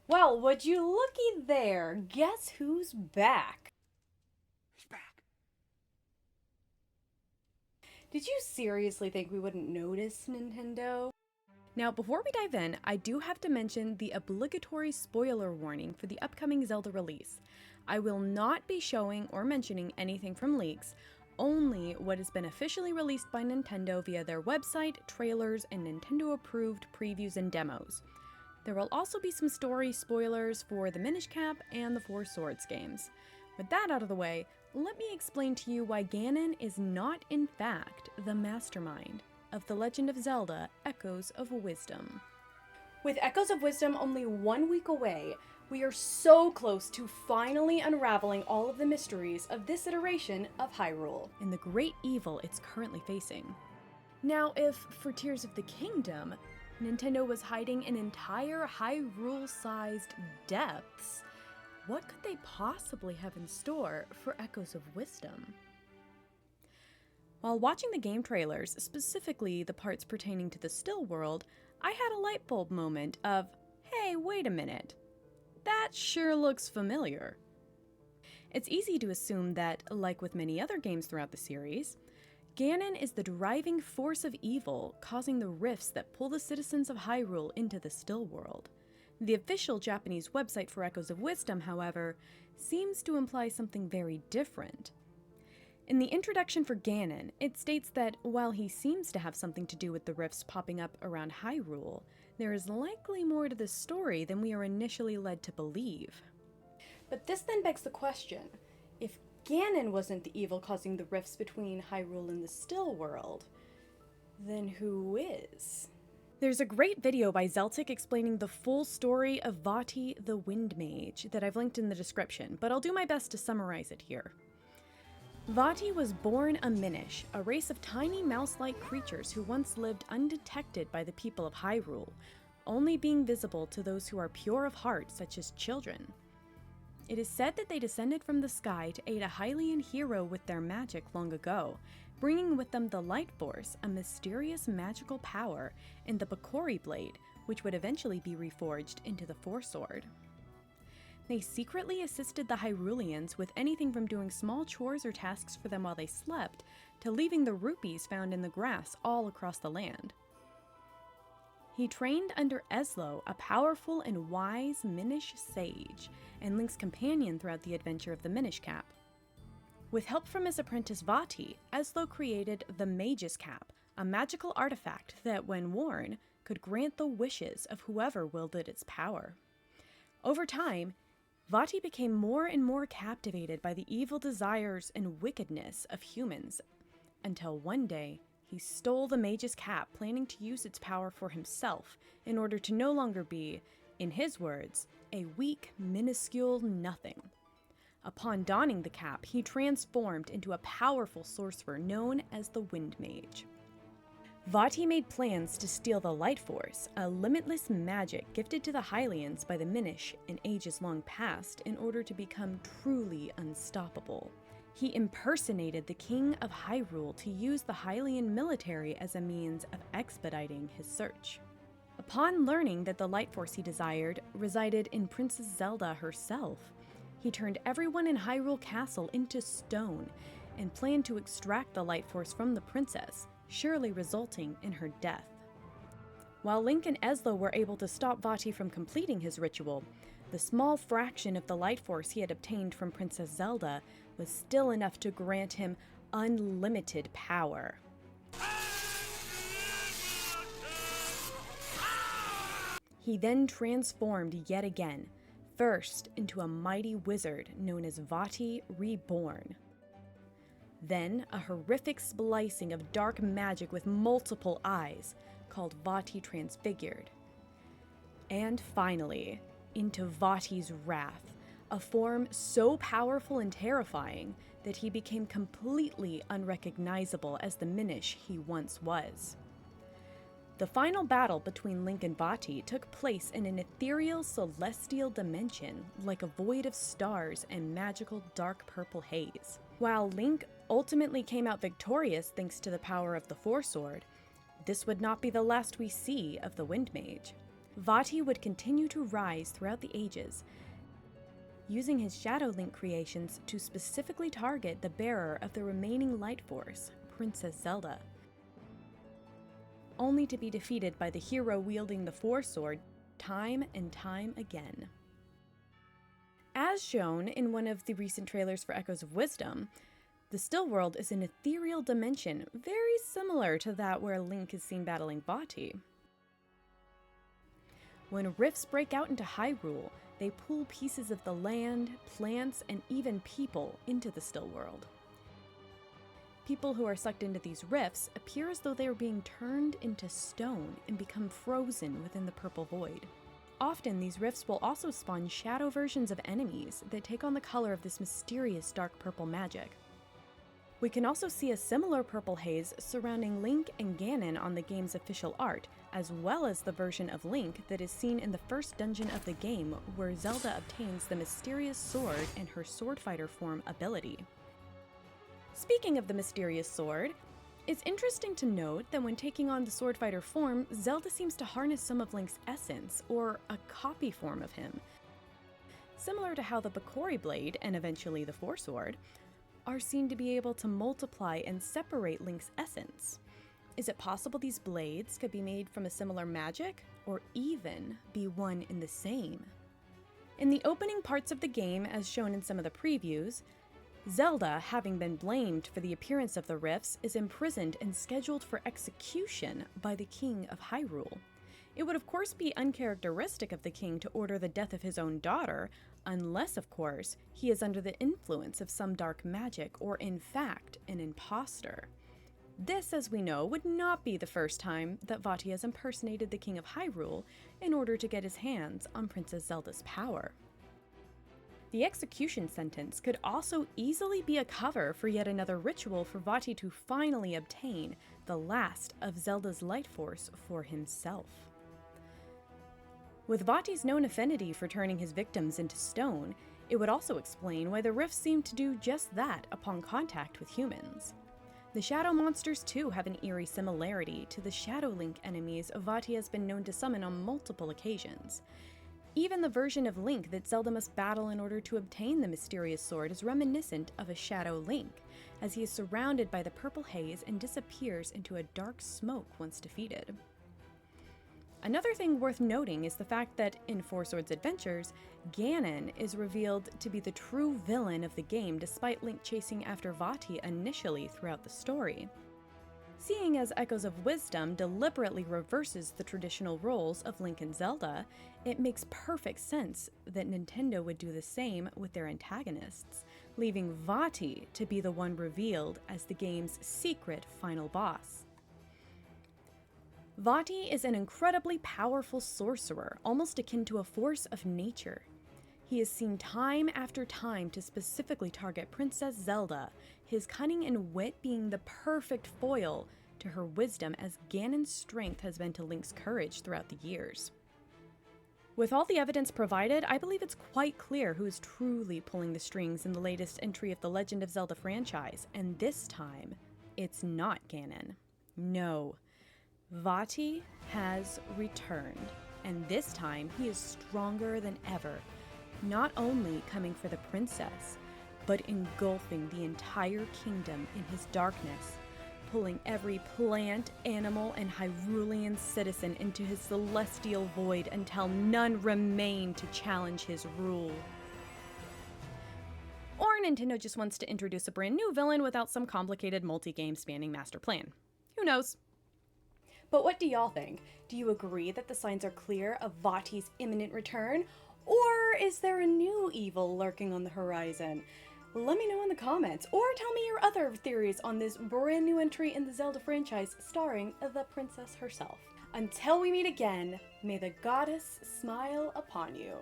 Well, would you looky there? Guess who's back? He's back. Did you seriously think we wouldn't notice, Nintendo? Now, before we dive in, I do have to mention the obligatory spoiler warning for the upcoming Zelda release. I will not be showing or mentioning anything from leaks, only what has been officially released by Nintendo via their website, trailers, and Nintendo-approved previews and demos. There will also be some story spoilers for the Minish Cap and the Four Swords games. With that out of the way, let me explain to you why Ganon is not, in fact, the mastermind of The Legend of Zelda: Echoes of Wisdom. With Echoes of Wisdom only 1 week away, we are so close to finally unraveling all of the mysteries of this iteration of Hyrule. And the great evil it's currently facing. Now, if for Tears of the Kingdom, Nintendo was hiding an entire Hyrule-sized depths, what could they possibly have in store for Echoes of Wisdom? While watching the game trailers, specifically the parts pertaining to the still world, I had a light bulb moment of, hey, wait a minute. That sure looks familiar. It's easy to assume that, like with many other games throughout the series, Ganon is the driving force of evil, causing the rifts that pull the citizens of Hyrule into the still world. The official Japanese website for Echoes of Wisdom, however, seems to imply something very different. In the introduction for Ganon, it states that while he seems to have something to do with the rifts popping up around Hyrule, there is likely more to this story than we are initially led to believe. But this then begs the question, if Ganon wasn't the evil causing the rifts between Hyrule and the still world, then who is? There's a great video by Zeltic explaining the full story of Vaati the Wind Mage that I've linked in the description, but I'll do my best to summarize it here. Vaati was born a Minish, a race of tiny mouse-like creatures who once lived undetected by the people of Hyrule, only being visible to those who are pure of heart, such as children. It is said that they descended from the sky to aid a Hylian hero with their magic long ago, bringing with them the Light Force, a mysterious magical power, and the Bakori Blade, which would eventually be reforged into the Four Sword. They secretly assisted the Hyruleans with anything from doing small chores or tasks for them while they slept, to leaving the rupees found in the grass all across the land. He trained under Eslo, a powerful and wise Minish sage, and Link's companion throughout the adventure of the Minish Cap. With help from his apprentice Vaati, Eslo created the Mage's Cap, a magical artifact that, when worn, could grant the wishes of whoever wielded its power. Over time, Vaati became more and more captivated by the evil desires and wickedness of humans, until one day he stole the Mage's Cap, planning to use its power for himself in order to no longer be, in his words, a weak, minuscule nothing. Upon donning the cap, he transformed into a powerful sorcerer known as the Wind Mage. Vaati made plans to steal the Light Force, a limitless magic gifted to the Hylians by the Minish in ages long past, in order to become truly unstoppable. He impersonated the King of Hyrule to use the Hylian military as a means of expediting his search. Upon learning that the Light Force he desired resided in Princess Zelda herself, he turned everyone in Hyrule Castle into stone and planned to extract the Light Force from the princess, surely resulting in her death. While Link and Eslo were able to stop Vaati from completing his ritual, the small fraction of the Light Force he had obtained from Princess Zelda was still enough to grant him unlimited power. He then transformed yet again, first into a mighty wizard known as Vaati Reborn. Then a horrific splicing of dark magic with multiple eyes, called Vaati Transfigured. And finally, into Vaati's Wrath, a form so powerful and terrifying that he became completely unrecognizable as the Minish he once was. The final battle between Link and Vaati took place in an ethereal celestial dimension, like a void of stars and magical dark purple haze. While Link ultimately came out victorious thanks to the power of the Four Sword, this would not be the last we see of the Wind Mage. Vaati would continue to rise throughout the ages, using his Shadow Link creations to specifically target the bearer of the remaining light force, Princess Zelda, only to be defeated by the hero wielding the Force Sword time and time again. As shown in one of the recent trailers for Echoes of Wisdom, the Still World is an ethereal dimension very similar to that where Link is seen battling Vaati. When rifts break out into Hyrule, they pull pieces of the land, plants, and even people into the Still World. People who are sucked into these rifts appear as though they are being turned into stone and become frozen within the purple void. Often, these rifts will also spawn shadow versions of enemies that take on the color of this mysterious dark purple magic. We can also see a similar purple haze surrounding Link and Ganon on the game's official art, as well as the version of Link that is seen in the first dungeon of the game, where Zelda obtains the mysterious sword and her sword fighter form ability. Speaking of the mysterious sword, it's interesting to note that when taking on the sword fighter form, Zelda seems to harness some of Link's essence, or a copy form of him. Similar to how the Bakori blade, and eventually the Force Sword, are seen to be able to multiply and separate Link's essence. Is it possible these blades could be made from a similar magic, or even be one and the same? In the opening parts of the game, as shown in some of the previews, Zelda, having been blamed for the appearance of the rifts, is imprisoned and scheduled for execution by the King of Hyrule. It would of course be uncharacteristic of the king to order the death of his own daughter, unless of course he is under the influence of some dark magic or in fact an imposter. This, as we know, would not be the first time that Vaati has impersonated the King of Hyrule in order to get his hands on Princess Zelda's power. The execution sentence could also easily be a cover for yet another ritual for Vaati to finally obtain the last of Zelda's light force for himself. With Vaati's known affinity for turning his victims into stone, it would also explain why the rifts seem to do just that upon contact with humans. The Shadow monsters too have an eerie similarity to the Shadow Link enemies Vaati has been known to summon on multiple occasions. Even the version of Link that Zelda must battle in order to obtain the mysterious sword is reminiscent of a Shadow Link, as he is surrounded by the purple haze and disappears into a dark smoke once defeated. Another thing worth noting is the fact that in Four Swords Adventures, Ganon is revealed to be the true villain of the game despite Link chasing after Vaati initially throughout the story. Seeing as Echoes of Wisdom deliberately reverses the traditional roles of Link and Zelda, it makes perfect sense that Nintendo would do the same with their antagonists, leaving Vaati to be the one revealed as the game's secret final boss. Vaati is an incredibly powerful sorcerer, almost akin to a force of nature. He is seen time after time to specifically target Princess Zelda, his cunning and wit being the perfect foil to her wisdom as Ganon's strength has been to Link's courage throughout the years. With all the evidence provided, I believe it's quite clear who is truly pulling the strings in the latest entry of the Legend of Zelda franchise, and this time, it's not Ganon. No. Vaati has returned, and this time he is stronger than ever, not only coming for the princess, but engulfing the entire kingdom in his darkness, pulling every plant, animal, and Hyrulean citizen into his celestial void until none remain to challenge his rule. Or Nintendo just wants to introduce a brand new villain without some complicated multi-game spanning master plan. Who knows? But what do y'all think? Do you agree that the signs are clear of Vaati's imminent return? Or is there a new evil lurking on the horizon? Let me know in the comments, or tell me your other theories on this brand new entry in the Zelda franchise starring the princess herself. Until we meet again, may the goddess smile upon you.